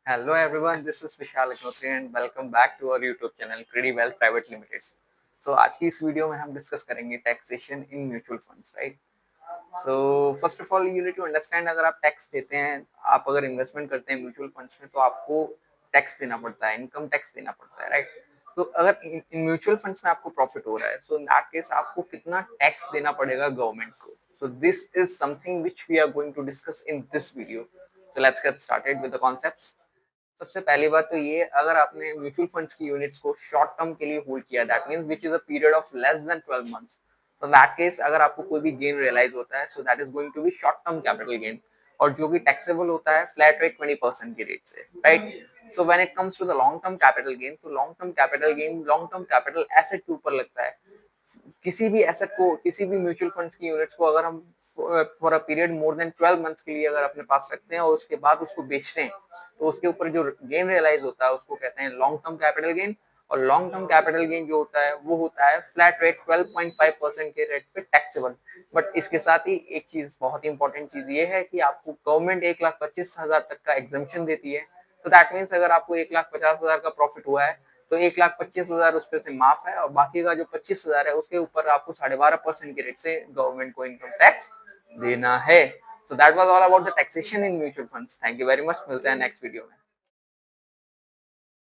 Hello everyone, this is Vishal Agnotri and welcome back to our YouTube channel Credi Wealth Private Limited. So आज की इस video में हम discuss करेंगे taxation in mutual funds, right? So first of all you need to understand, अगर आप tax देते हैं, आप अगर इन्वेस्टमेंट करते हैं म्यूचुअल फंड्स में तो आपको टैक्स देना पड़ता है, इनकम टैक्स देना पड़ता है, राइट? तो अगर इन म्यूचुअल फंड्स में आपको प्रॉफिट हो रहा है, सो इन दैट केस आपको कितना टैक्स देना पड़ेगा गवर्नमेंट को? So this is something which we are going to discuss in this video. So let's get started with the concepts. सबसे पहली बात तो ये, अगर आपने म्यूचुअल फंड्स की यूनिट्स को शॉर्ट टर्म के लिए होल्ड किया, that means which is a period of less than 12 months, so that case अगर आपको कोई भी गेन रियलाइज होता है, so that is going to be short term capital gain, और जो कि टैक्सेबल होता है फ्लैट रेट 20% के रेट से, right? So when it comes to the long term capital gain, तो long term capital gain long term capital asset के ऊपर लगता है. किसी भी एसेट को, किसी भी म्यूचुअल फंड्स की यूनिट्स को अगर हम for a period more than 12 months के लिए अगर अपने पास रखते हैं और उसके बाद उसको बेचते हैं, तो उसके ऊपर जो गेन रियलाइज होता है उसको कहते हैं लॉन्ग टर्म कैपिटल गेन. और लॉन्ग टर्म कैपिटल गेन जो होता है वो होता है फ्लैट रेट 12.5% के रेट पे टैक्सेबल. बट इसके साथ ही एक चीज, बहुत ही इंपॉर्टेंट चीज ये है कि आपको गवर्नमेंट 1,25,000 तक का एग्जम्पशन देती है. तो दैट मीन्स अगर आपको 1,50,000 का प्रॉफिट हुआ है तो 1,25,000 उस पे से माफ है, और बाकी का जो 25,000 है उसके ऊपर आपको 12.5% के रेट से गवर्नमेंट को इनकम टैक्स देना है. So that was all about the taxation in mutual funds. Thank you very much. मिलते हैं नेक्स्ट वीडियो में.